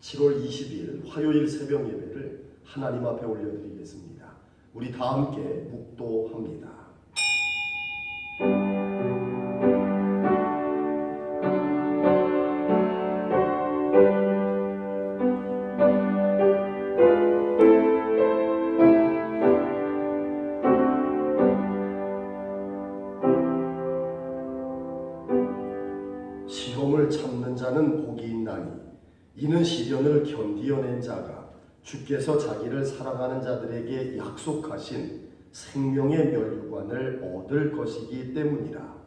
7월 20일 화요일 새벽 예배를 하나님 앞에 올려드리겠습니다. 우리 다 함께 묵도합니다. 시험을 참는 자는 복이 있나니 이는 시련을 견디어낸 자가 주께서 자기를 사랑하는 자들에게 약속하신 생명의 면류관을 얻을 것이기 때문이라.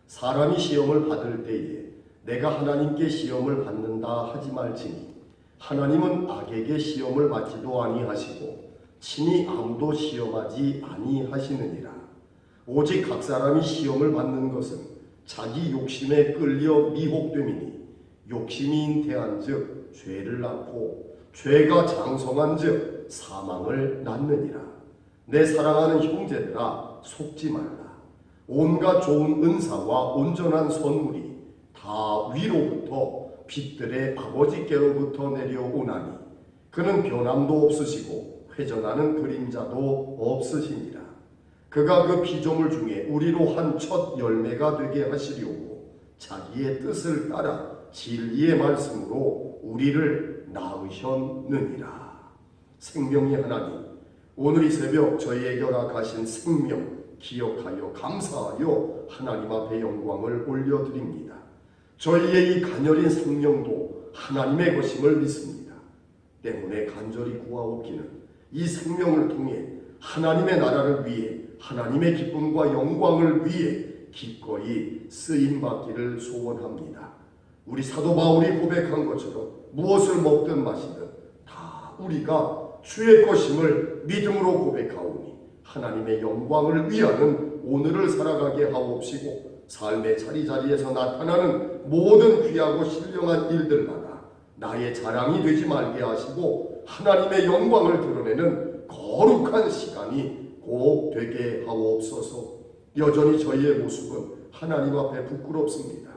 사람이 시험을 받을 때에 내가 하나님께 시험을 받는다 하지 말지니 하나님은 악에게 시험을 받지도 아니하시고 친히 아무도 시험하지 아니하시느니라. 오직 각 사람이 시험을 받는 것은 자기 욕심에 끌려 미혹됨이니 욕심이 잉태한즉 죄를 낳고 죄가 장성한즉 사망을 낳느니라. 내 사랑하는 형제들아 속지 말라. 온갖 좋은 은사와 온전한 선물이 다 위로부터 빛들의 아버지께로부터 내려오나니 그는 변함도 없으시고 회전하는 그림자도 없으시니라. 그가 그 피조물 중에 우리로 한 첫 열매가 되게 하시려고 자기의 뜻을 따라 진리의 말씀으로 우리를 낳으셨느니라. 생명의 하나님, 오늘 이 새벽 저희에게 허락하신 생명 기억하여 감사하여 하나님 앞에 영광을 올려드립니다. 저희의 이 가녀린 생명도 하나님의 것임을 믿습니다. 때문에 간절히 구하옵기는 이 생명을 통해 하나님의 나라를 위해 하나님의 기쁨과 영광을 위해 기꺼이 쓰임받기를 소원합니다. 우리 사도 바울이 고백한 것처럼 무엇을 먹든 마시든 다 우리가 주의 것임을 믿음으로 고백하오니 하나님의 영광을 위하는 오늘을 살아가게 하옵시고 삶의 자리자리에서 나타나는 모든 귀하고 신령한 일들마다 나의 자랑이 되지 말게 하시고 하나님의 영광을 드러내는 거룩한 시간이 꼭 되게 하옵소서. 여전히 저희의 모습은 하나님 앞에 부끄럽습니다.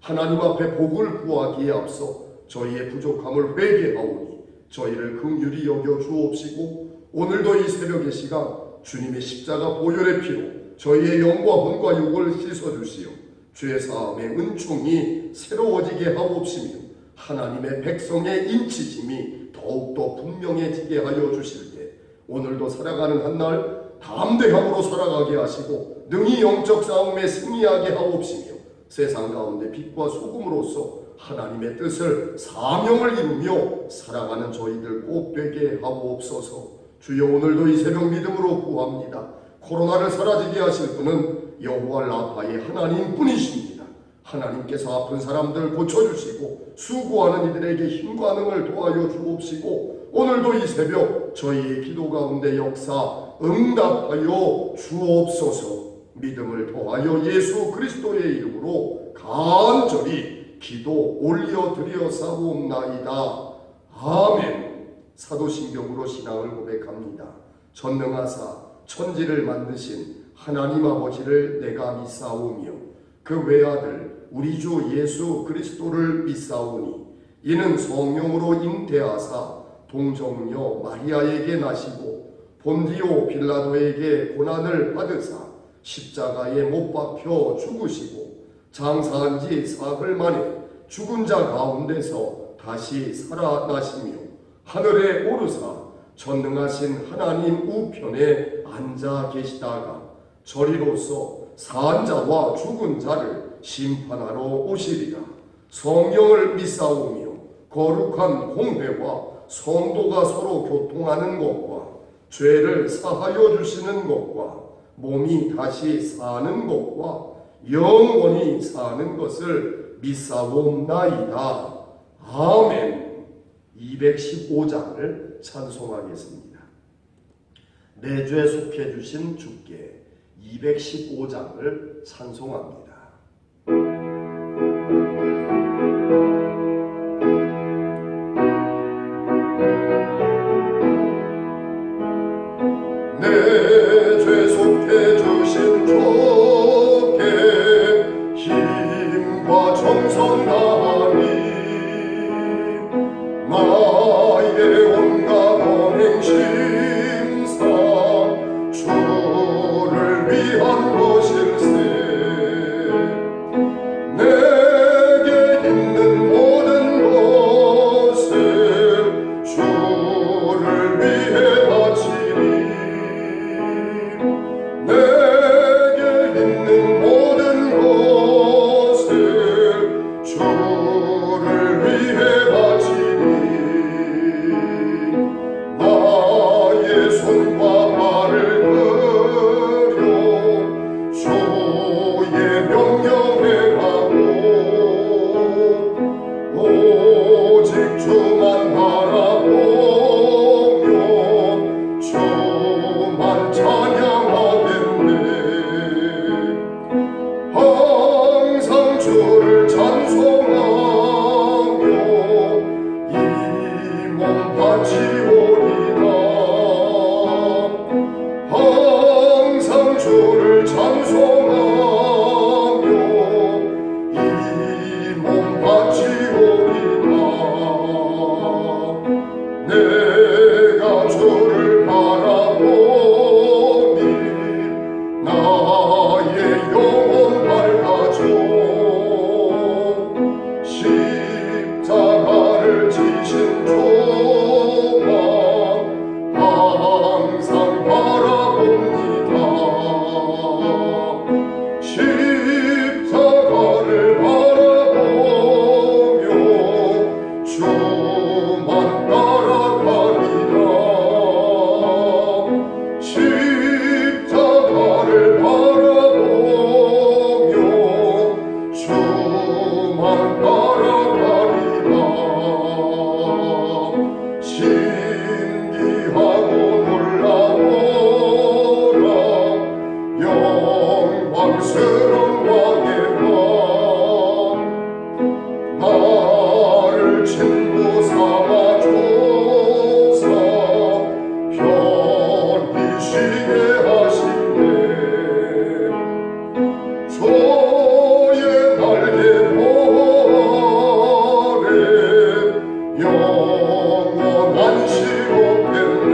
하나님 앞에 복을 구하기에 앞서 저희의 부족함을 회개하오니 저희를 긍휼히 여겨 주옵시고 오늘도 이 새벽의 시간 주님의 십자가 보혈의 피로 저희의 영과 혼과 육을 씻어주시어 죄 사함의 은총이 새로워지게 하옵시며 하나님의 백성의 인치심이 더욱더 분명해지게 하여 주실 때 오늘도 살아가는 한날 담대함으로 살아가게 하시고 능히 영적 싸움에 승리하게 하옵시며 세상 가운데 빛과 소금으로서 하나님의 뜻을 사명을 이루며 살아가는 저희들 꼭 되게 하옵소서. 주여 오늘도 이 새벽 믿음으로 구합니다. 코로나를 사라지게 하실 분은 여호와 라파의 하나님뿐이십니다. 하나님께서 아픈 사람들 고쳐주시고 수고하는 이들에게 힘과 능을 도와여 주옵시고 오늘도 이 새벽 저희의 기도 가운데 역사 응답하여 주옵소서. 믿음을 더하여 예수 그리스도의 이름으로 간절히 기도 올려드려사옵나이다. 아멘. 사도신경으로 신앙을 고백합니다. 전능하사 천지를 만드신 하나님 아버지를 내가 믿사오며 그 외아들 우리 주 예수 그리스도를 믿사오니 이는 성령으로 잉태하사 동정녀 마리아에게 나시고 본디오 빌라도에게 고난을 받으사 십자가에 못 박혀 죽으시고 장사한 지 사흘 만에 죽은 자 가운데서 다시 살아나시며 하늘에 오르사 전능하신 하나님 우편에 앉아 계시다가 저리로서 산 자와 죽은 자를 심판하러 오시리라. 성령을 믿사오며 거룩한 홍회와 성도가 서로 교통하는 것과 죄를 사하여 주시는 것과 몸이 다시 사는 것과 영원히 사는 것을 믿사옵나이다. 아멘. 215장을 찬송하겠습니다. 내 죄 속해 주신 주께 215장을 찬송합니다. 내 죄 속해 주신 주께 힘과 정성 다하니 나의 온갖 언행심사 주를 위한 것일세. 내게 있는 모든 것을 주를 위해 바치리. 내게 있는 모든 것을 주를 위해 바치리. 나의 손과 발을 들여 주의 명령에 가고 오직 주만 바라보며 주만 찬양하겠네. 항상 주를 찬송하며 이 몸 바치오리다. 항상 주를 찬송하며 이 몸 바치오리다. 내가 주를 바라보니 나의 영혼 밝아져. 십자가를 지신 주만 항상 바라봅니다. 십자가를 바라보며 주만 따라가리라. 십자가를 바라보며 주만 따라가리라. 신기하고 놀라워라 영광스러운 왕의 왕. 나를 친구 삼아줘서 편히 쉬게 하시네. 주의 날개 보아래 영원한 시옵겠네.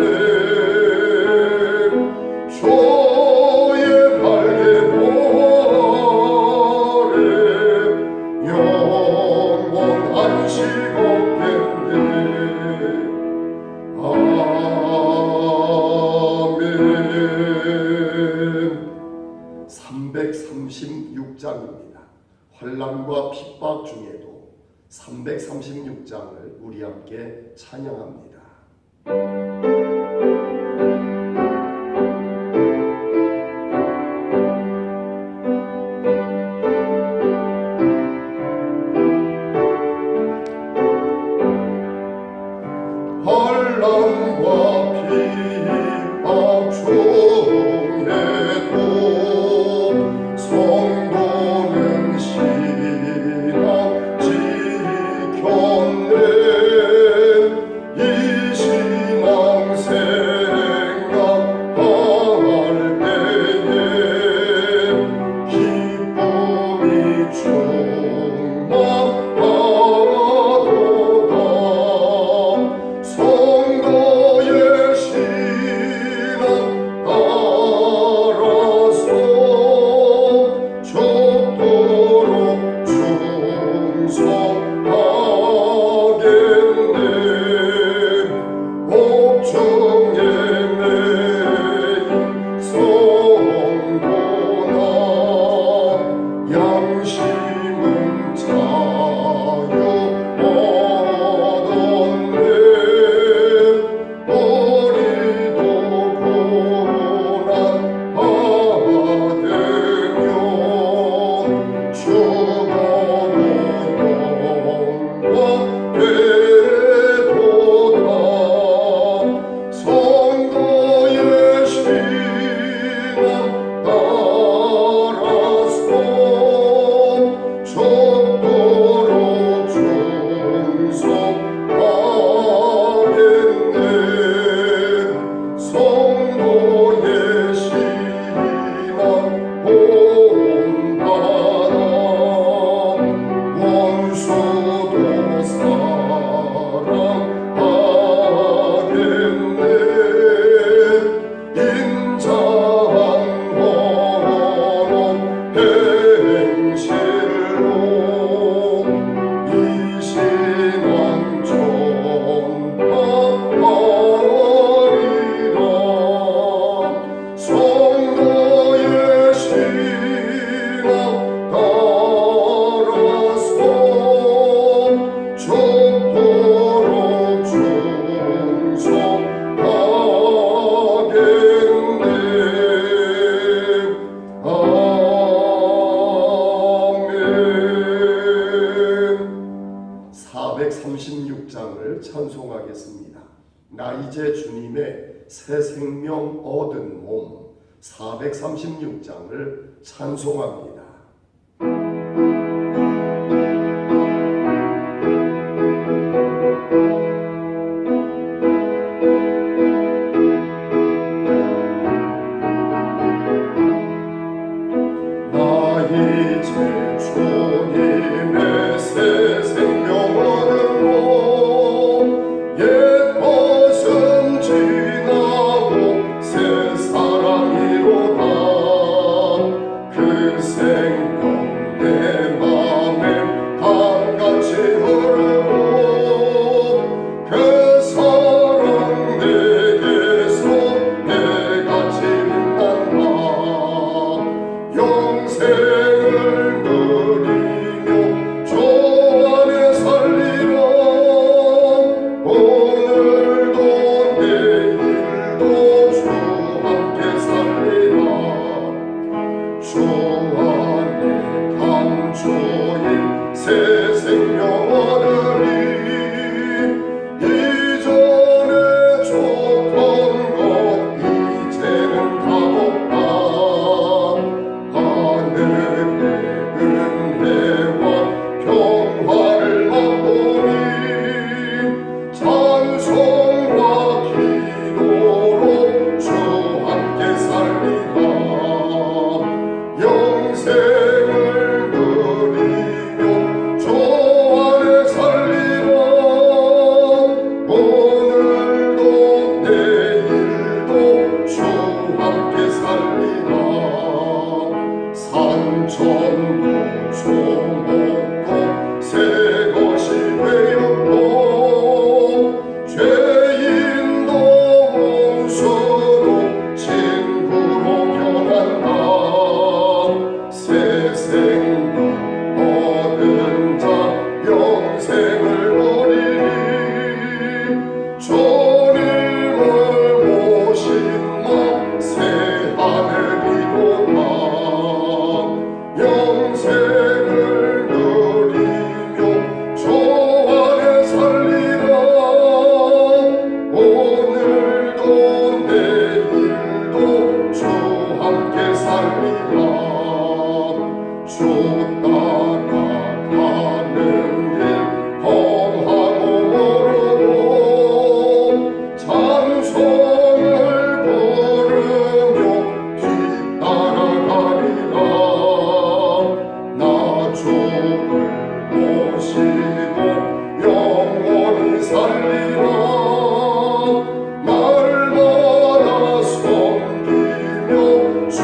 주의 날개 보아래 영원한 시옵겠네. 아멘. 336장입니다. 환난과 핍박 중에도 336장을 우리 함께 찬양합니다. 환난과 핍박 중에도 성도는 신앙 지켰네. 이 신앙 생각할 때에 기쁨이 충만하도다. 성도의 신앙 46장을 찬송하겠습니다. 나 이제 주님의 새 생명 얻은 몸 436장을 찬송합니다. 나 이제 주님의 새 생명 얻은 몸 옛 것은 지나고 새 사랑이로다. 그 생명 내 맘에 강같이 흐르고 그 사랑 내게서 해같이 빛난다. 영생을 누리며 주 안에 살리라. 오늘도 내일도 주 함께 살리라. 주 안에 강주일 새 생명 얻으리. 이전에 줬던 것 이제는 값없다. 하늘의 은혜와 평화를 맛보니 찬송과 기도로 주 함께 살리라. 영생을 누리며 주 안에 살리라. 오늘도 내일도 주 함께 살리라. 산천도 소목도 새 것이 되었고 죄인도 원수도 친구로 변한다. 새 생명 얻은 자 영생을 누리리. 주님을 모신 맘 새 하늘이로다. 영생을 누리며 주 안에 살리라. 오늘도 내일도 주 함께 살리라. 주 따라가는 길 험하고 멀어도 찬송을 부르며 뒤따라가리라. 나 주를 모시고 영원히 살리라. 날마다 섬기며 주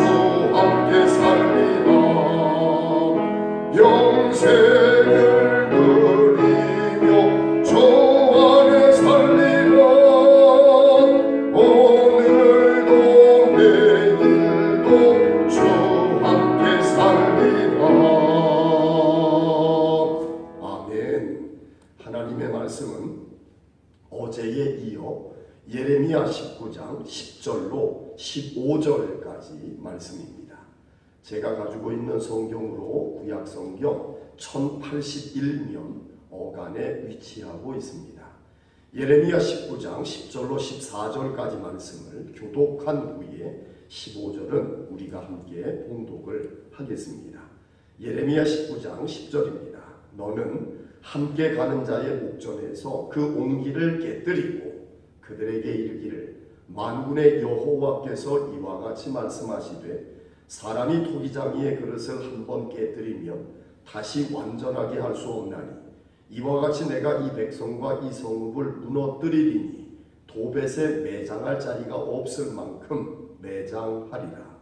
함께 살리라. 영생을 누리며 주 안에 살리라. 오늘도 내일도 주 함께 살리라. 아멘. 하나님의 말씀은 어제에 이어 예레미야 19장 10절로 15절까지 말씀입니다. 제가 가지고 있는 성경으로 구약 성경 1081면 어간에 위치하고 있습니다. 예레미야 19장 10절로 14절까지 말씀을 교독한 후에 15절은 우리가 함께 봉독을 하겠습니다. 예레미야 19장 10절입니다. 너는 함께 가는 자의 목전에서 그 옹기를 깨뜨리고 그들에게 이르기를 만군의 여호와께서 이와 같이 말씀하시되 사람이 토기장이의 그릇을 한번 깨뜨리면 다시 완전하게 할 수 없나니 이와 같이 내가 이 백성과 이 성읍을 무너뜨리리니 도벳에 매장할 자리가 없을 만큼 매장하리라.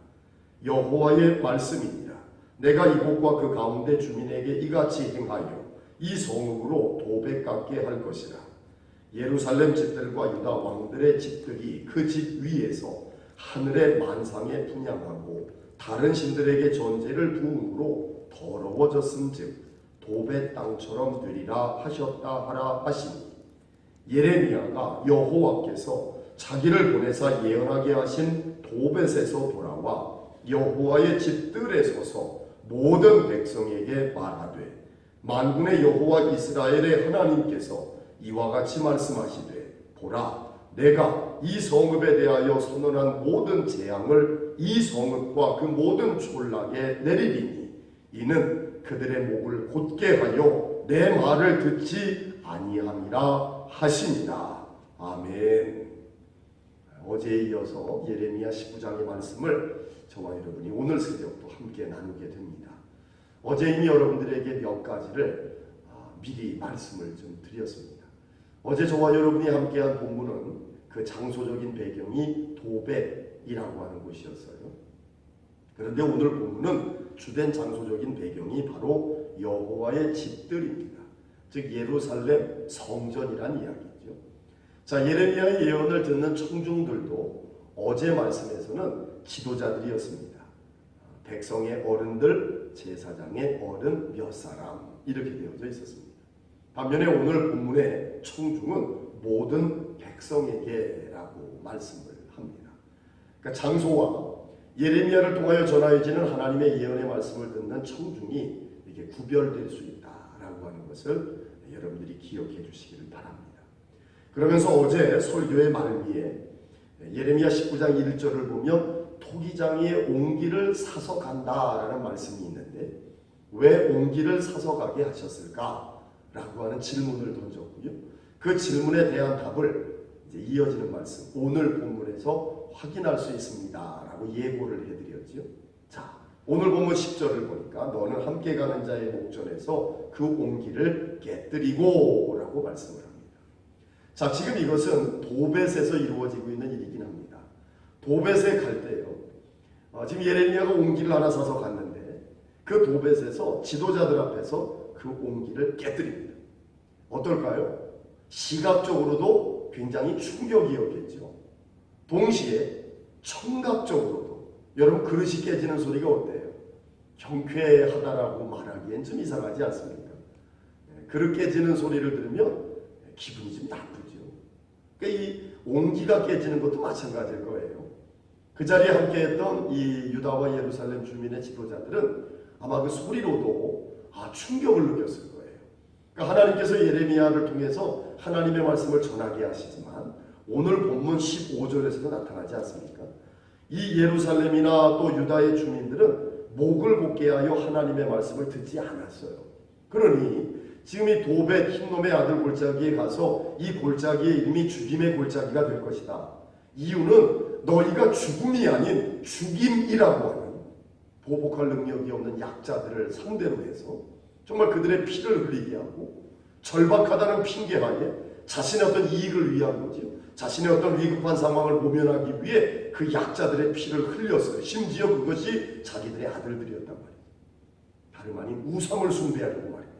여호와의 말씀이니라. 내가 이곳과 그 가운데 주민에게 이같이 행하여 이 성읍으로 도백 같게 할 것이라. 예루살렘 집들과 유다 왕들의 집들이 그 집 위에서 하늘의 만상에 분향하고 다른 신들에게 전제를 부음으로 더러워졌음즉 도벳 땅처럼 되리라 하셨다 하라 하시니 예레미야가 여호와께서 자기를 보내사 예언하게 하신 도벳에서 돌아와 여호와의 집들에 서서 모든 백성에게 말하되 만군의 여호와 이스라엘의 하나님께서 이와 같이 말씀하시되 보라 내가 이 성읍에 대하여 선언한 모든 재앙을 이 성읍과 그 모든 촌락에 내리리니 이는 그들의 목을 곧게 하여 내 말을 듣지 아니함이라 하시니라. 아멘. 어제에 이어서 예레미야 19장의 말씀을 저와 여러분이 오늘 새벽도 함께 나누게 됩니다. 어제 이미 여러분들에게 몇 가지를 미리 말씀을 좀 드렸습니다. 어제 저와 여러분이 함께한 본문은 그 장소적인 배경이 도벳이라고 하는 곳이었어요. 그런데 오늘 본문은 주된 장소적인 배경이 바로 여호와의 집들입니다. 즉 예루살렘 성전이란 이야기죠. 자, 예레미야의 예언을 듣는 청중들도 어제 말씀에서는 지도자들이었습니다. 백성의 어른들, 제사장의 어른 몇 사람 이렇게 되어져 있었습니다. 반면에 오늘 본문의 청중은 모든 백성에게라고 말씀을 합니다. 그러니까 장소와 예레미야를 통하여 전하여지는 하나님의 예언의 말씀을 듣는 청중이 이게 구별될 수 있다라고 하는 것을 여러분들이 기억해 주시기를 바랍니다. 그러면서 어제 설교의 말미에 예레미야 19장 1절을 보면 토기장이의 옹기를 사서 간다라는 말씀이 있는데 왜 옹기를 사서 가게 하셨을까? 라고 하는 질문을 던졌고요. 그 질문에 대한 답을 이제 이어지는 말씀 오늘 본문에서 확인할 수 있습니다 라고 예고를 해드렸죠. 자, 오늘 본문 10절을 보니까 너는 함께 가는 자의 목전에서 그 옹기를 깨뜨리고 라고 말씀을 합니다. 자, 지금 이것은 도벳에서 이루어지고 있는 일이긴 합니다. 도벳에 갈 때요. 지금 예레미야가 옹기를 하나 사서 갔는데 그 도벳에서 지도자들 앞에서 그 옹기를 깨뜨립니다. 어떨까요? 시각적으로도 굉장히 충격이었겠죠. 동시에 청각적으로도 여러분 그릇이 깨지는 소리가 어때요? 경쾌하다라고 말하기엔 좀 이상하지 않습니까? 그릇 깨지는 소리를 들으면 기분이 좀 나쁘죠. 그러니까 이 옹기가 깨지는 것도 마찬가지일 거예요. 그 자리에 함께했던 이 유다와 예루살렘 주민의 지도자들은 아마 그 소리로도 충격을 느꼈을 거예요. 그러니까 하나님께서 예레미야를 통해서 하나님의 말씀을 전하게 하시지만 오늘 본문 15절에서도 나타나지 않습니까? 이 예루살렘이나 또 유다의 주민들은 목을 곧게 하여 하나님의 말씀을 듣지 않았어요. 그러니 지금 이 도벳 흰놈의 아들 골짜기에 가서 이 골짜기의 이름이 죽임의 골짜기가 될 것이다. 이유는 너희가 죽음이 아닌 죽임이라고 하는 보복할 능력이 없는 약자들을 상대로 해서 정말 그들의 피를 흘리게 하고 절박하다는 핑계하에 자신의 어떤 이익을 위한 거죠. 자신의 어떤 위급한 상황을 모면하기 위해 그 약자들의 피를 흘렸어요. 심지어 그것이 자기들의 아들들이었단 말이에요. 다름 아닌 우상을 숭배하려고 말입니다.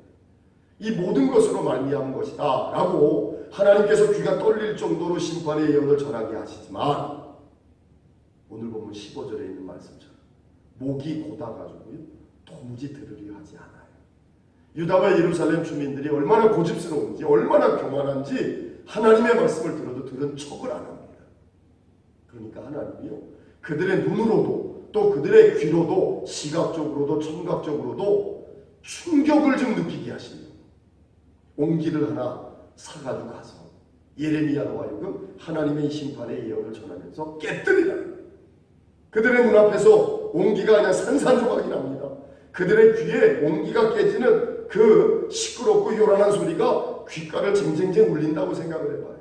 이 모든 것으로 말미암은 것이다 라고 하나님께서 귀가 떨릴 정도로 심판의 예언을 전하게 하시지만 오늘 보면 15절에 있는 말씀처럼 목이 곧아가지고요 도무지 들으려 하지 않아요. 유다와 예루살렘 주민들이 얼마나 고집스러운지 얼마나 교만한지 하나님의 말씀을 들어도 들은 척을 안 합니다. 그러니까 하나님이요 그들의 눈으로도 또 그들의 귀로도 시각적으로도 청각적으로도 충격을 좀 느끼게 하시려고 옹기를 하나 사가지고 가서 예레미야로 하여금 하나님의 심판의 예언을 전하면서 깨뜨리라. 그들의 눈앞에서 옹기가 그냥 산산조각이 납니다. 그들의 귀에 옹기가 깨지는 그 시끄럽고 요란한 소리가 귓가를 쟁쟁쟁 울린다고 생각을 해봐요.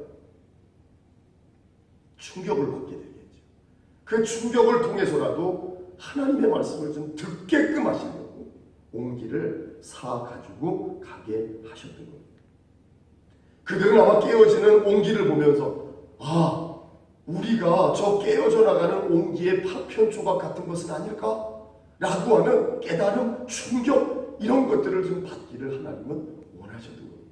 충격을 받게 되겠죠. 그 충격을 통해서라도 하나님의 말씀을 좀 듣게끔 하시려고 옹기를 사가지고 가게 하셨던 겁니다. 그들은 아마 깨어지는 옹기를 보면서 우리가 저 깨어져 나가는 옹기의 파편 조각 같은 것은 아닐까? 라고 하는 깨달음, 충격 이런 것들을 좀 받기를 하나님은 원하셨던 겁니다.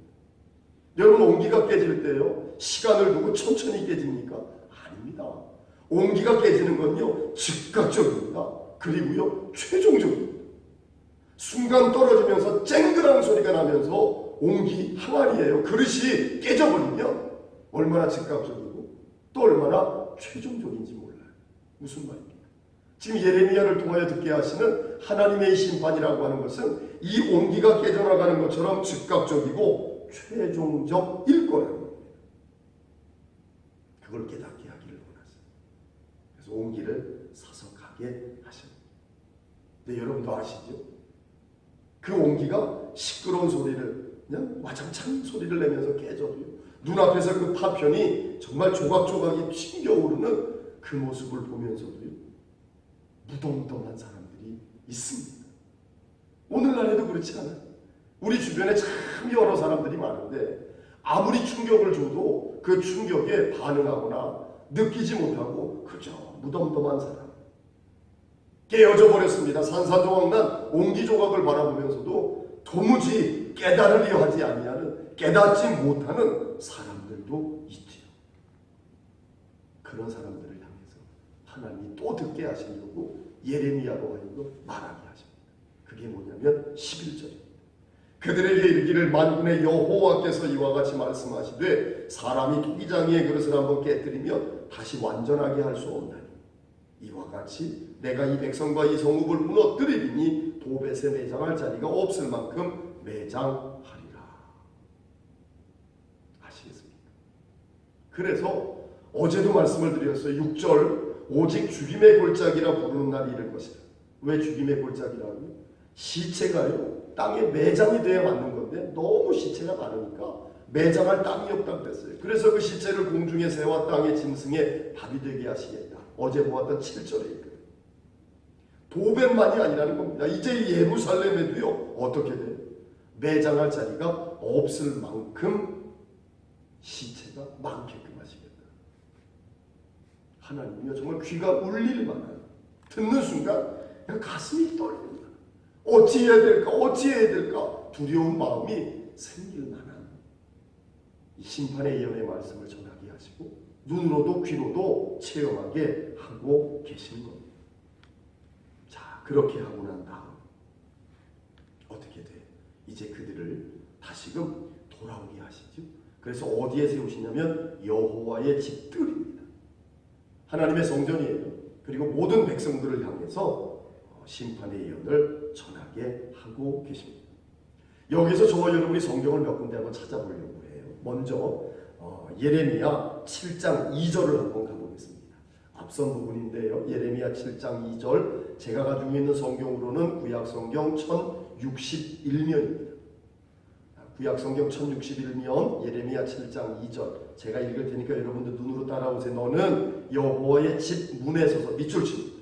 여러분 옹기가 깨질 때요 시간을 두고 천천히 깨집니까? 아닙니다. 옹기가 깨지는 건요 즉각적입니다. 그리고요 최종적입니다. 순간 떨어지면서 쨍그랑 소리가 나면서 옹기 항아리예요. 그릇이 깨져버리면 얼마나 즉각적이고 또 얼마나 최종적인지 몰라요. 무슨 말입니까? 지금 예레미야를 통하여 듣게 하시는 하나님의 심판이라고 하는 것은 이 옹기가 깨져나가는 것처럼 즉각적이고 최종적 일거라는 겁니다. 그걸 깨닫게 하기를 원하세요. 그래서 옹기를 사서 가게 하십니다. 근데 여러분도 아시죠? 그 옹기가 시끄러운 소리를 그냥 와장창 소리를 내면서 깨져도요, 눈앞에서 그 파편이 정말 조각조각이 튕겨오르는 그 모습을 보면서도요, 무덤덤한 사람들이 있습니다. 오늘날에도 그렇지 않아요? 우리 주변에 참 여러 사람들이 많은데 아무리 충격을 줘도 그 충격에 반응하거나 느끼지 못하고 그저 무덤덤한 사람, 깨어져 버렸습니다. 산산조각난 옹기조각을 바라보면서도 도무지 깨달으려 하지 아니하는, 깨닫지 못하는 사람들도 있지요. 그런 사람들을 향해서 하나님이 또 듣게 하시려고 예레미야로 하여금 말하게 하십니다. 그게 뭐냐면 11절입니다. 그들에게 이르기를 만군의 여호와께서 이와 같이 말씀하시되 사람이 토기장이의 그릇을 한번 깨뜨리면 다시 완전하게 할 수 없나니 이와 같이 내가 이 백성과 이 성읍을 무너뜨리리니 도벳에 매장할 자리가 없을 만큼 매장하리라. 아시겠습니까? 그래서 어제도 말씀을 드렸어요. 6절 오직 죽임의 골짜기라 부르는 날이 이를 것이다. 왜 죽임의 골짜기라고요? 시체가요 땅에 매장이 되어 맞는 건데 너무 시체가 많으니까 매장할 땅이 없다고 그랬어요. 그래서 그 시체를 공중의 새와 땅의 짐승의 밥이 되게 하시겠다. 어제 보았던 7절에 있거든요. 도벳만이 아니라는 겁니다. 이제 예루살렘에도요 어떻게 돼요? 매장할 자리가 없을 만큼 시체가 많게끔 하시겠다. 하나님이요 정말 귀가 울릴 만한, 듣는 순간 가슴이 떨립니다. 어찌해야 될까? 어찌해야 될까? 두려운 마음이 생길 만한 이 심판의 예언의 말씀을 전하게 하시고 눈으로도 귀로도 체험하게 하고 계시는 겁니다. 자, 그렇게 하고 난 다음 어떻게 돼? 이제 그들을 다시금 돌아오게 하시죠. 그래서 어디에 세우시냐면 여호와의 집들입니다. 하나님의 성전이에요. 그리고 모든 백성들을 향해서 심판의 예언을 전하게 하고 계십니다. 여기서 저와 여러분이 성경을 몇 군데 한번 찾아보려고 해요. 먼저 예레미야 7장 2절을 한번 가보겠습니다. 앞선 부분인데요. 예레미야 7장 2절, 제가 가지고 있는 성경으로는 구약성경 1061면입니다. 구약성경 1061면 예레미야 7장 2절 제가 읽을 테니까 여러분들 눈으로 따라오세요. 너는 여호와의 집 문에 서서, 밑줄 칩니다.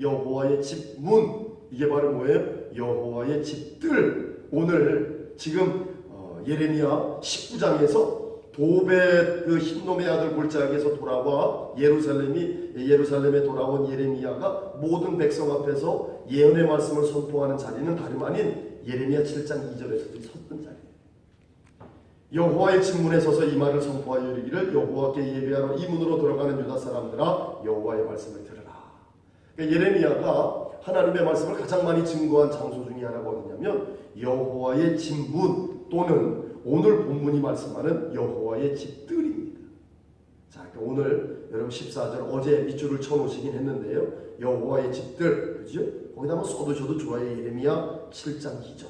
여호와의 집 문, 이게 바로 뭐예요? 여호와의 집들. 오늘 지금 예레미야 19장에서 도벳 그 흰놈의 아들 골짜기에서 돌아와 예루살렘에 돌아온 예레미야가 모든 백성 앞에서 예언의 말씀을 선포하는 자리는 다름 아닌 예레미야 7장 2절에서 섰던 자리예요. 여호와의 집 문에 서서 이 말을 선포하여 이르기를 여호와께 예배하러 이 문으로 들어가는 유다 사람들아 여호와의 말씀을 들으라. 그러니까 예레미야가 하나님의 말씀을 가장 많이 증거한 장소 중에 하나가 어디냐면 여호와의 집 문, 또는 오늘 본문이 말씀하는 여호와의 집들입니다. 자, 그러니까 오늘 여러분 14절 어제 밑줄을 쳐놓으시긴 했는데요. 여호와의 집들, 그죠? 거기다 한번 써두셔도 좋아요. 예레미야 7장 2절.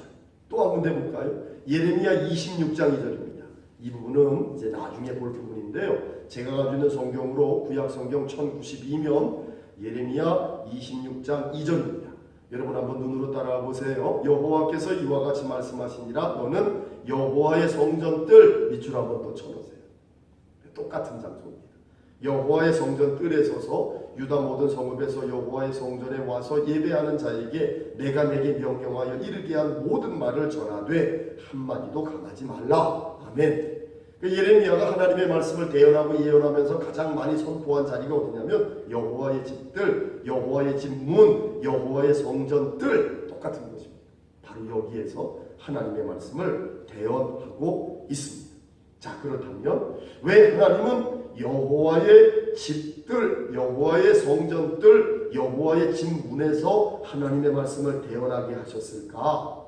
또 한 군데 볼까요? 예레미야 26장 2절입니다. 이 부분은 이제 나중에 볼 부분인데요. 제가 가지고 있는 성경으로 구약 성경 1092면 예레미야 26장 2절입니다. 여러분 한번 눈으로 따라와 보세요. 여호와께서 이와 같이 말씀하시니라 너는 여호와의 성전뜰, 밑줄 한번 더 쳐놓으세요. 똑같은 장소입니다. 여호와의 성전뜰에 서서 유다 모든 성읍에서 여호와의 성전에 와서 예배하는 자에게 내가 내게 명령하여 이르게 한 모든 말을 전하되 한마디도 감하지 말라. 아멘. 예레미야가 하나님의 말씀을 대언하고 예언하면서 가장 많이 선포한 자리가 어디냐면 여호와의 집들, 여호와의 집문, 여호와의 성전들, 똑같은 것입니다. 바로 여기에서 하나님의 말씀을 대언하고 있습니다. 자, 그렇다면 왜 하나님은 여호와의 집들, 여호와의 성전들, 여호와의 집문에서 하나님의 말씀을 대언하게 하셨을까?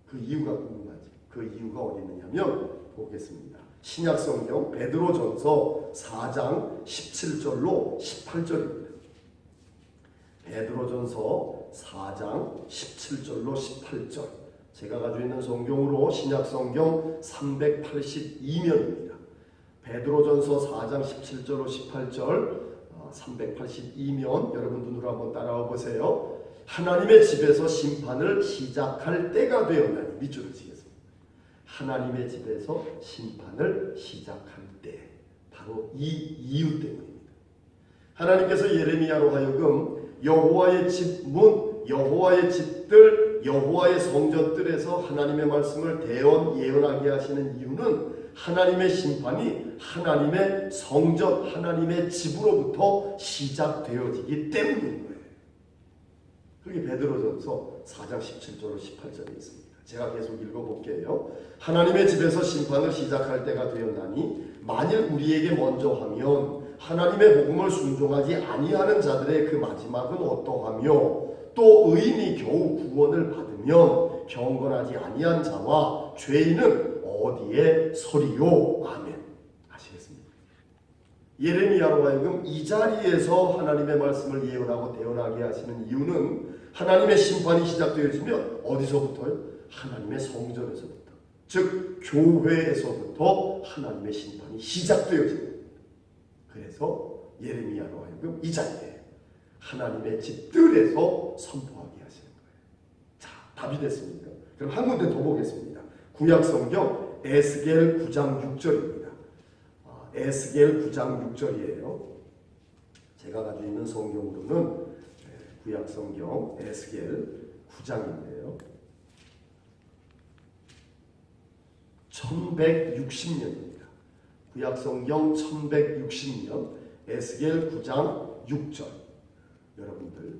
그 이유가 궁금하죠. 그 이유가 어디 있느냐면 보겠습니다. 신약성경 베드로전서 4장 17절로 18절입니다. 베드로전서 4장 17절로 18절. 제가 가지고 있는 성경으로 신약 성경 382면입니다. 베드로전서 4장 17절로 18절 382면 여러분 눈으로 한번 따라와 보세요. 하나님의 집에서 심판을 시작할 때가 되었나니 밑줄을 치겠습니다. 하나님의 집에서 심판을 시작할 때, 바로 이 이유 때문입니다. 하나님께서 예레미야로 하여금 여호와의 집 문, 여호와의 집들, 여호와의 성전들에서 하나님의 말씀을 대언 예언하게 하시는 이유는 하나님의 심판이 하나님의 성전, 하나님의 집으로부터 시작되어지기 때문인 거예요. 그게 베드로전서 4장 17절로 18절에 있습니다. 제가 계속 읽어볼게요. 하나님의 집에서 심판을 시작할 때가 되었나니 만일 우리에게 먼저 하면 하나님의 복음을 순종하지 아니하는 자들의 그 마지막은 어떠하며 또 의인이 겨우 구원을 받으면 경건하지 아니한 자와 죄인은 어디에 서리요. 아멘. 아시겠습니까? 예레미야로 하여금 이 자리에서 하나님의 말씀을 예언하고 대언하게 하시는 이유는 하나님의 심판이 시작되어지면 어디서부터요? 하나님의 성전에서부터, 즉 교회에서부터 하나님의 심판이 시작되어집니다. 그래서 예레미야로 하여금 이 자리에 하나님의 집들에서 선포하게 하시는 거예요. 자, 답이 됐습니까? 그럼 한 군데 더 보겠습니다. 구약성경 에스겔 9장 6절입니다. 에스겔 9장 6절이에요. 제가 가지고 있는 성경으로는 구약성경 에스겔 9장인데요. 1160년입니다. 구약성경 1160년 에스겔 9장 6절 여러분들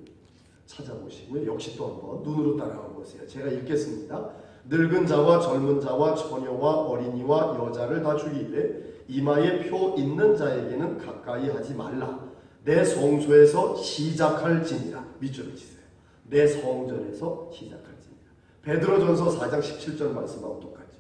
찾아보시고요. 역시 또 한번 눈으로 따라가 보세요. 제가 읽겠습니다. 늙은 자와 젊은 자와 처녀와 어린이와 여자를 다 죽이되 이마에 표 있는 자에게는 가까이 하지 말라. 내 성소에서 시작할지니라. 밑줄을 치세요. 내 성전에서 시작할지니라. 베드로전서 4장 17절 말씀하고 똑같죠.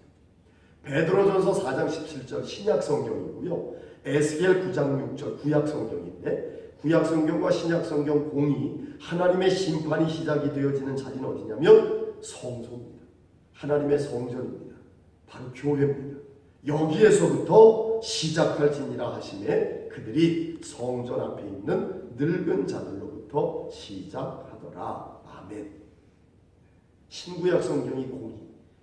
베드로전서 4장 17절 신약성경이고요. 에스겔 9장 6절 구약성경인데 구약성경과 신약성경 공이 하나님의 심판이 시작이 되어지는 자리는 어디냐면 성소입니다. 하나님의 성전입니다. 바로 교회입니다. 여기에서부터 시작할지니라 하심에 그들이 성전 앞에 있는 늙은 자들로부터 시작하더라. 아멘. 신구약 성경이 공이,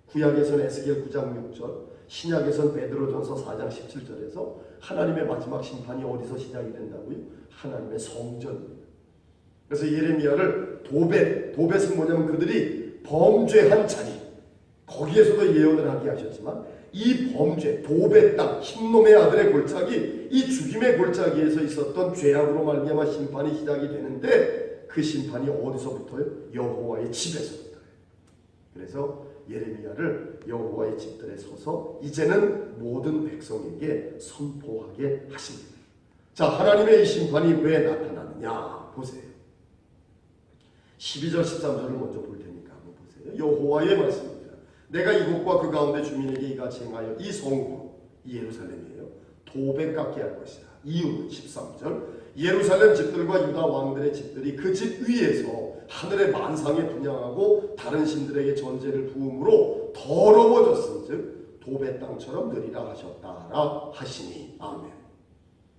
구약에서는 에스겔 9장 6절, 신약에서는 베드로전서 4장 17절에서 하나님의 마지막 심판이 어디서 시작이 된다고요? 하나님의 성전입니다. 그래서 예레미야를 도벳은 뭐냐면 그들이 범죄한 자리, 거기에서도 예언을 하게 하셨지만 이 범죄, 도벳 땅, 흰놈의 아들의 골짜기, 이 죽임의 골짜기에서 있었던 죄악으로 말미암아 심판이 시작이 되는데 그 심판이 어디서부터요? 여호와의 집에서부터요. 그래서 예레미야를 여호와의 집들에 서서 이제는 모든 백성에게 선포하게 하십니다. 자, 하나님의 이 심판이 왜 나타나느냐 보세요. 12절 13절을 먼저 볼 테니까 한번 보세요. 여호와의 말씀입니다. 내가 이곳과 그 가운데 주민에게 이같이 행하여 이 성읍, 이 예루살렘이에요, 도백 같게 할 것이다. 이유는 13절 예루살렘 집들과 유다 왕들의 집들이 그 집 위에서 하늘의 만상에 분향하고 다른 신들에게 전제를 부음으로 더러워졌은즉 도벳 땅처럼 느리라 하셨다라 하시니. 아멘.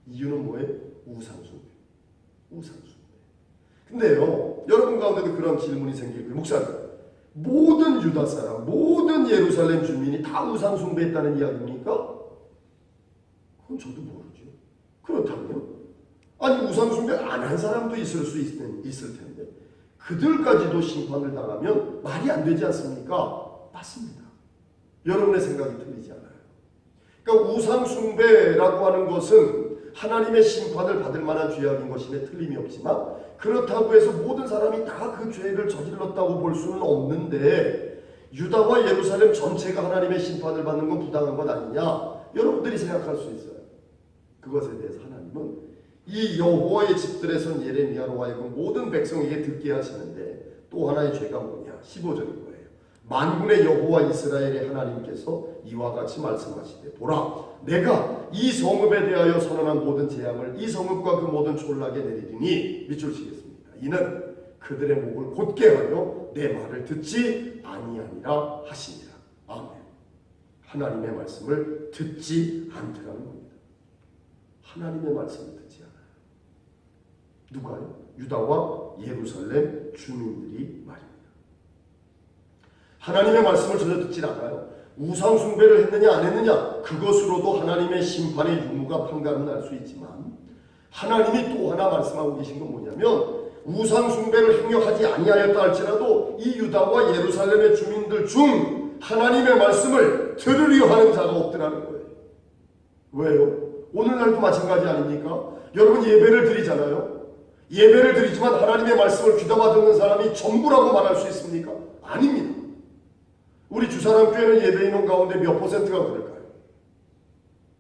이유는 뭐예요? 우상숭배. 우상숭배. 근데요, 여러분 가운데도 그런 질문이 생길 거예요. 목사님, 모든 유다 사람, 모든 예루살렘 주민이 다 우상숭배했다는 이야기입니까? 그건 저도 모르죠. 그렇다면 아니 우상숭배 안 한 사람도 있을 텐데 그들까지도 심판을 당하면 말이 안 되지 않습니까? 맞습니다. 여러분의 생각이 틀리지 않아요. 그러니까 우상숭배라고 하는 것은 하나님의 심판을 받을 만한 죄악인 것임에 틀림이 없지만 그렇다고 해서 모든 사람이 다 그 죄를 저질렀다고 볼 수는 없는데 유다와 예루살렘 전체가 하나님의 심판을 받는 건 부당한 것 아니냐? 여러분들이 생각할 수 있어요. 그것에 대해서 하나님은 이 여호와의 집들에선 예레미야로 하여금 모든 백성에게 듣게 하시는데 또 하나의 죄가 뭐냐? 15절인 거예요. 만군의 여호와 이스라엘의 하나님께서 이와 같이 말씀하시되 보라, 내가 이 성읍에 대하여 선언한 모든 재앙을 이 성읍과 그 모든 촌락에 내리리니. 밑줄 치겠습니다. 이는 그들의 목을 곧게 하여 내 말을 듣지 아니하니라 하시니라. 아멘. 하나님의 말씀을 듣지 않더라는 겁니다. 하나님의 말씀을 듣지 않아요. 누가요? 유다와 예루살렘 주민들이 말입니다. 하나님의 말씀을 전혀 듣지 않아요. 우상 숭배를 했느냐 안 했느냐, 그것으로도 하나님의 심판의 유무가 판가름 날 수 있지만, 하나님이 또 하나 말씀하고 계신 건 뭐냐면, 우상 숭배를 행하지 아니하였다 할지라도 이 유다와 예루살렘의 주민들 중 하나님의 말씀을 들으려 하는 자가 없더라는 거예요. 왜요? 오늘날도 마찬가지 아닙니까? 여러분 예배를 드리잖아요. 예배를 드리지만 하나님의 말씀을 귀담아 듣는 사람이 전부라고 말할 수 있습니까? 아닙니다. 우리 주사랑교회는 예배 인원 가운데 몇 퍼센트가 그럴까요?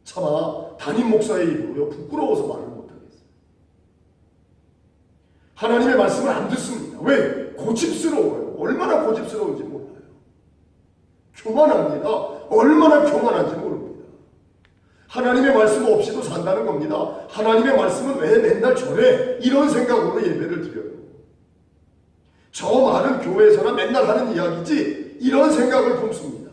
차마 담임 목사의 입으로요, 부끄러워서 말을 못하겠어요. 하나님의 말씀을 안 듣습니다. 왜? 고집스러워요. 얼마나 고집스러운지 몰라요. 교만합니다. 얼마나 교만한지 모릅니다. 하나님의 말씀 없이도 산다는 겁니다. 하나님의 말씀은 왜 맨날 저래? 이런 생각으로 예배를 드려요. 저 말은 교회에서나 맨날 하는 이야기지, 이런 생각을 품습니다.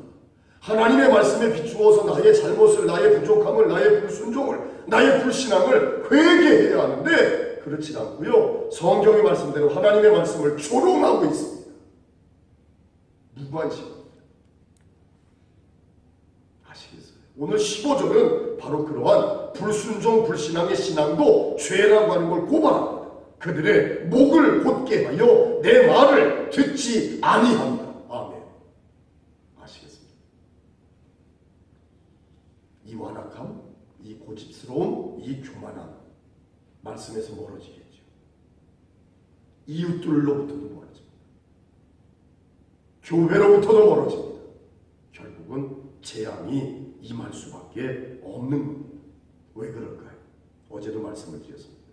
하나님의 말씀에 비추어서 나의 잘못을, 나의 부족함을, 나의 불순종을, 나의 불신앙을 회개해야 하는데 그렇지 않고요, 성경의 말씀대로 하나님의 말씀을 조롱하고 있습니다. 무관심합니다. 아시겠어요? 오늘 15절은 바로 그러한 불순종, 불신앙의 신앙도 죄라고 하는 걸 고발합니다. 그들의 목을 곧게 하여 내 말을 듣지 아니한다. 아멘. 아시겠습니까? 이 완악함, 이 고집스러움, 이 교만함, 말씀에서 멀어지겠죠. 이웃들로부터도 멀어집니다. 교회로부터도 멀어집니다. 결국은 재앙이 임할 수밖에 없는 겁니다. 왜 그럴까요? 어제도 말씀을 드렸습니다.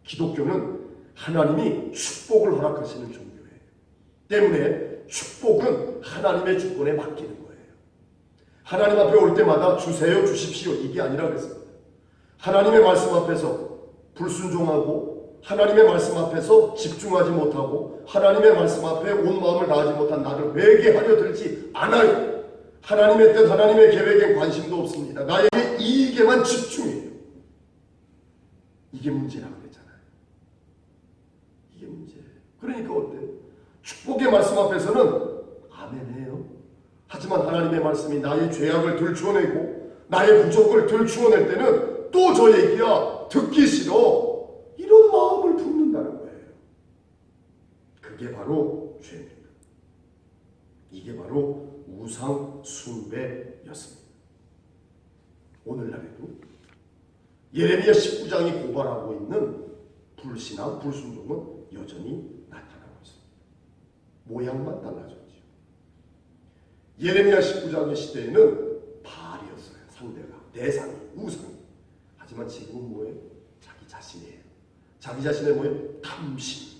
기독교는 하나님이 축복을 허락하시는 종교예요. 때문에 축복은 하나님의 주권에 맡기는 거예요. 하나님 앞에 올 때마다 주세요, 주십시오, 이게 아니라 그랬습니다. 하나님의 말씀 앞에서 불순종하고 하나님의 말씀 앞에서 집중하지 못하고 하나님의 말씀 앞에 온 마음을 다하지 못한 나를 회개하려 들지 않아요. 하나님의 뜻, 하나님의 계획에 관심도 없습니다. 나에게 이익에만 집중해요. 이게 문제라고 그랬잖아요. 이게 문제예요. 그러니까 어때요? 축복의 말씀 앞에서는 아멘해요. 하지만 하나님의 말씀이 나의 죄악을 들추어내고 나의 부족을 들추어낼 때는 또 저 얘기야 듣기 싫어, 이런 마음을 품는다는 거예요. 그게 바로 죄입니다. 이게 바로 우상 숭배였습니다. 오늘날에도 예레미야 19장이 고발하고 있는 불신앙, 불순종은 여전히 나타나고 있습니다. 모양만 달라졌죠. 예레미야 19장의 시대에는 바알이었어요. 상대가, 대상이, 우상이. 하지만 지금은 뭐예요? 자기 자신이에요. 자기 자신의 뭐예요? 탐심.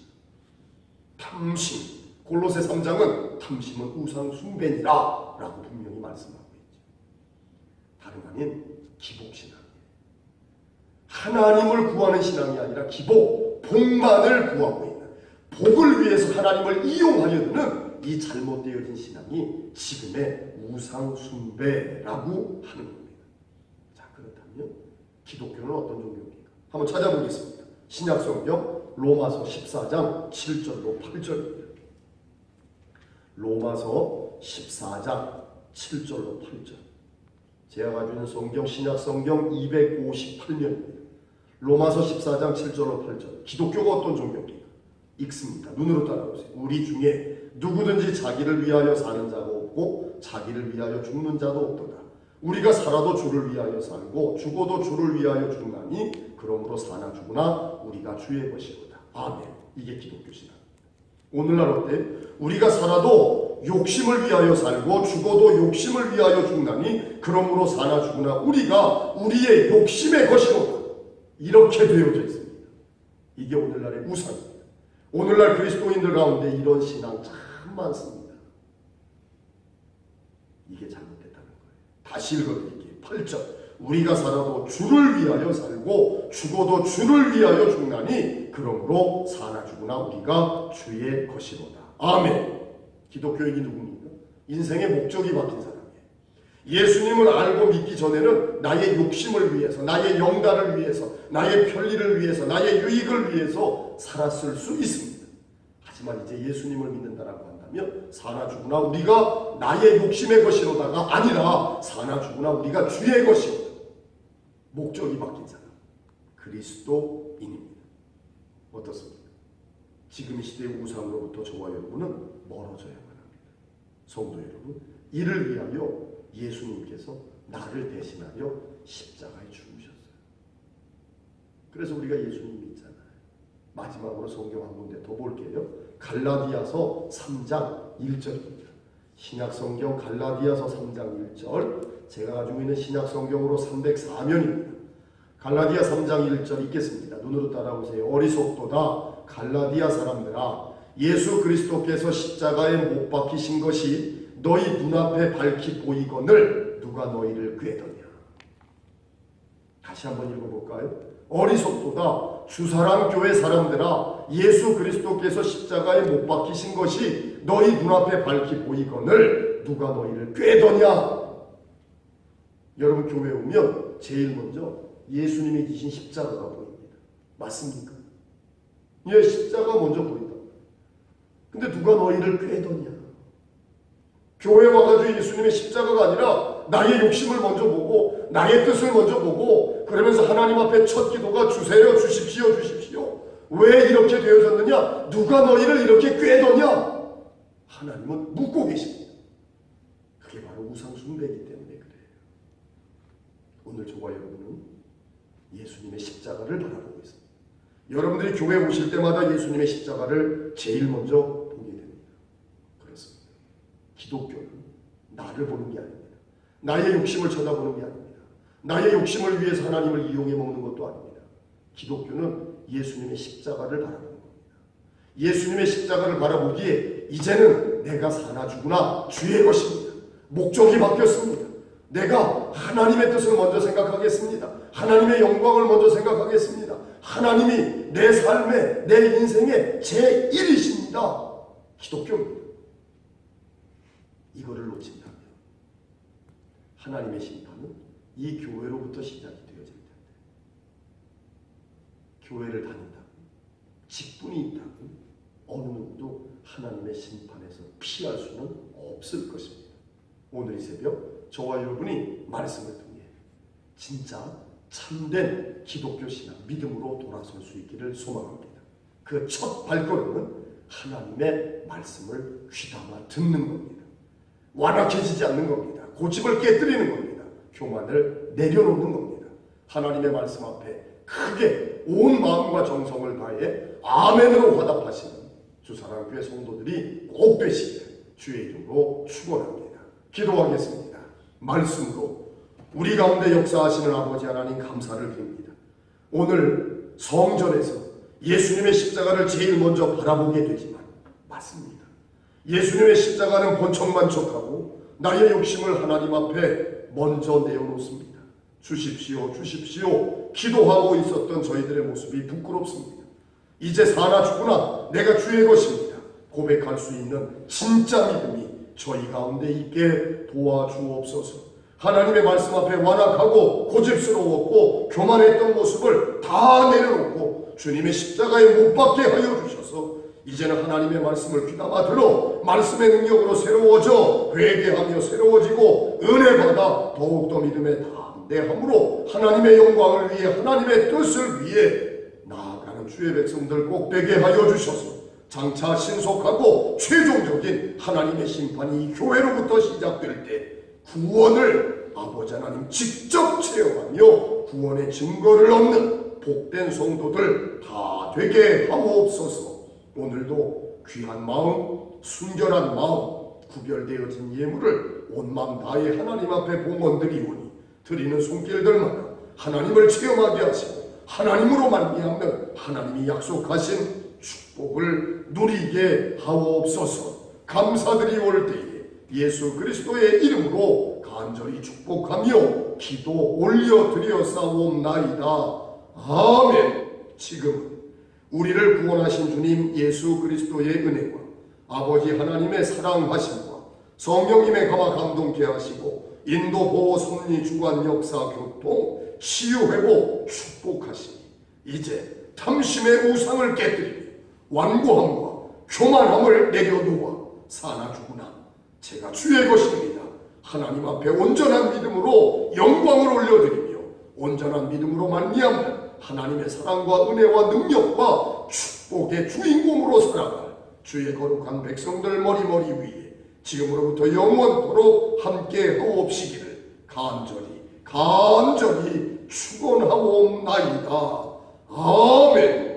탐심. 골로새 3장은 탐심은 우상 숭배니라 라고 분명히 말씀하고 있죠. 다름 아닌 기복신앙이에요. 하나님을 구하는 신앙이 아니라 기복, 복만을 구하고 있는, 복을 위해서 하나님을 이용하려 드는 이 잘못되어진 신앙이 지금의 우상 숭배라고 하는 겁니다. 자, 그렇다면 기독교는 어떤 종교입니까? 한번 찾아보겠습니다. 신약성경 로마서 14장 7절로 8절입니다. 로마서 14장 7절로 8절. 제가 가지고 있는 성경 신약성경 258면입니다. 로마서 14장 7절로 8절. 기독교가 어떤 종교입니까? 읽습니다. 눈으로 따라오세요. 우리 중에 누구든지 자기를 위하여 사는 자가 없고 자기를 위하여 죽는 자도 없도다. 우리가 살아도 주를 위하여 살고 죽어도 주를 위하여 죽나니 그러므로 사나 죽으나 우리가 주의 것이로다. 아멘. 이게 기독교 신앙. 오늘날 어때? 우리가 살아도 욕심을 위하여 살고 죽어도 욕심을 위하여 죽나니 그러므로 사나 죽으나 우리가 우리의 욕심의 것이로다. 이렇게 되어져 있습니다. 이게 오늘날의 우상입니다. 오늘날 그리스도인들 가운데 이런 신앙 참 많습니다. 이게 잘못됐다는 거예요. 다시 읽어드릴게요. 8절. 우리가 살아도 주를 위하여 살고 죽어도 주를 위하여 죽나니 그러므로 사나 죽으나 우리가 주의 것이로다. 아멘. 기독교인이 누굽니까? 인생의 목적이 바뀐 사람이에요. 예수님을 알고 믿기 전에는 나의 욕심을 위해서, 나의 영달을 위해서, 나의 편리를 위해서, 나의 유익을 위해서 살았을 수 있습니다. 하지만 이제 예수님을 믿는다라고 한다면 사나 죽으나 우리가 나의 욕심의 것이로다가 아니라 사나 죽으나 우리가 주의 것이로다. 목적이 바뀐 사람, 그리스도인입니다. 어떻습니까? 지금 이 시대의 우상으로부터 저와 여러분은 멀어져야만 합니다. 성도 여러분, 이를 위하여 예수님께서 나를 대신하여 십자가에 죽으셨어요. 그래서 우리가 예수님 믿잖아요. 마지막으로 성경 한 군데 더 볼게요. 갈라디아서 3장 1절입니다. 신약성경 갈라디아서 3장 1절, 제가 가지고 있는 신약성경으로 304면입니다. 갈라디아 3장 1절 읽겠습니다. 눈으로 따라오세요. 어리석도다 갈라디아 사람들아, 예수 그리스도께서 십자가에 못 박히신 것이 너희 눈앞에 밝히 보이거늘 누가 너희를 꾀더냐. 다시 한번 읽어볼까요? 어리석도다 주사랑 교회 사람들아, 예수 그리스도께서 십자가에 못 박히신 것이 너희 눈앞에 밝히 보이거늘 누가 너희를 꾀더냐. 여러분, 교회 오면 제일 먼저 예수님이 지신 십자가가 보입니다. 맞습니까? 예, 십자가 먼저 보인다. 근데 누가 너희를 꾀더냐. 교회 와가지고 예수님의 십자가가 아니라 나의 욕심을 먼저 보고 나의 뜻을 먼저 보고 그러면서 하나님 앞에 첫 기도가 주세요, 주십시오, 주십시오. 왜 이렇게 되어졌느냐? 누가 너희를 이렇게 꾀더냐? 하나님은 묻고 계십니다. 그게 바로 우상 숭배이기 때문에 그래요. 오늘 저와 여러분은 예수님의 십자가를 바라보고 있습니다. 여러분들이 교회 오실 때마다 예수님의 십자가를 제일 먼저 보게 됩니다. 그렇습니다. 기독교는 나를 보는 게 아닙니다. 나의 욕심을 쳐다보는 게 아닙니다. 나의 욕심을 위해서 하나님을 이용해 먹는 것도 아닙니다. 기독교는 예수님의 십자가를 바라보는 겁니다. 예수님의 십자가를 바라보기에 이제는 내가 사나 죽으나 주의 것입니다. 목적이 바뀌었습니다. 내가 하나님의 뜻을 먼저 생각하겠습니다. 하나님의 영광을 먼저 생각하겠습니다. 하나님이 내 삶의, 내 인생의 제1이십니다. 기독교입니다. 이거를 놓친다면 하나님의 심판은 이 교회로부터 시작이 되어질 텐데, 교회를 다닌다면, 직분이 있다면 어느 누구도 하나님의 심판에서 피할 수는 없을 것입니다. 오늘 이 새벽 저와 여러분이 말씀을 통해 진짜 참된 기독교 신앙, 믿음으로 돌아설 수 있기를 소망합니다. 그 첫 발걸음은 하나님의 말씀을 귀담아 듣는 겁니다. 완악해지지 않는 겁니다. 고집을 깨뜨리는 겁니다. 교만을 내려놓는 겁니다. 하나님의 말씀 앞에 크게 온 마음과 정성을 다해 아멘으로 화답하시는 주사랑교회 성도들이 꼭 되시길 주의 이름으로 축원합니다. 기도하겠습니다. 말씀으로 우리 가운데 역사하시는 아버지 하나님 감사를 드립니다. 오늘 성전에서 예수님의 십자가를 제일 먼저 바라보게 되지만 맞습니다. 예수님의 십자가는 번쩍만척하고 나의 욕심을 하나님 앞에 먼저 내어놓습니다. 주십시오, 주십시오 기도하고 있었던 저희들의 모습이 부끄럽습니다. 이제 사나 죽으나 내가 주의 것입니다 고백할 수 있는 진짜 믿음이 저희 가운데 있게 도와주옵소서. 하나님의 말씀 앞에 완악하고 고집스러웠고 교만했던 모습을 다 내려놓고 주님의 십자가에 못 박게 하여 주셔서 이제는 하나님의 말씀을 귀담아 들어 말씀의 능력으로 새로워져 회개하며 새로워지고 은혜받아 더욱더 믿음에 담대함으로 하나님의 영광을 위해 하나님의 뜻을 위해 나아가는 주의 백성들 꼭 되게 하여 주셔서 장차 신속하고 최종적인 하나님의 심판이 이 교회로부터 시작될 때 구원을 아버지 하나님 직접 체험하며 구원의 증거를 얻는 복된 성도들 다 되게 하옵소서. 오늘도 귀한 마음, 순결한 마음, 구별되어진 예물을 온 마음 다해 하나님 앞에 봉헌드리오니 드리는 손길들마다 하나님을 체험하게 하시고 하나님으로 말미암는 하나님이 약속하신 축복을 누리게 하옵소서. 감사드리올 때에 예수 그리스도의 이름으로 간절히 축복하며 기도 올려드렸사옵나이다. 아멘. 지금 우리를 구원하신 주님 예수 그리스도의 은혜와 아버지 하나님의 사랑하심과 성령님의 감화 감동케 하시고 인도 보호 섭리 주관 역사 교통 치유 회복 축복하시니 이제 탐심의 우상을 깨뜨리며 완고함과 교만함을 내려놓아 사나 죽으나 제가 주의 것입니다. 하나님 앞에 온전한 믿음으로 영광을 올려드리며 온전한 믿음으로 말미암는 하나님의 사랑과 은혜와 능력과 축복의 주인공으로 살아갈 주의 거룩한 백성들 머리머리 위에 지금으로부터 영원토록 함께 하옵시기를 간절히 축원하옵나이다. 아멘.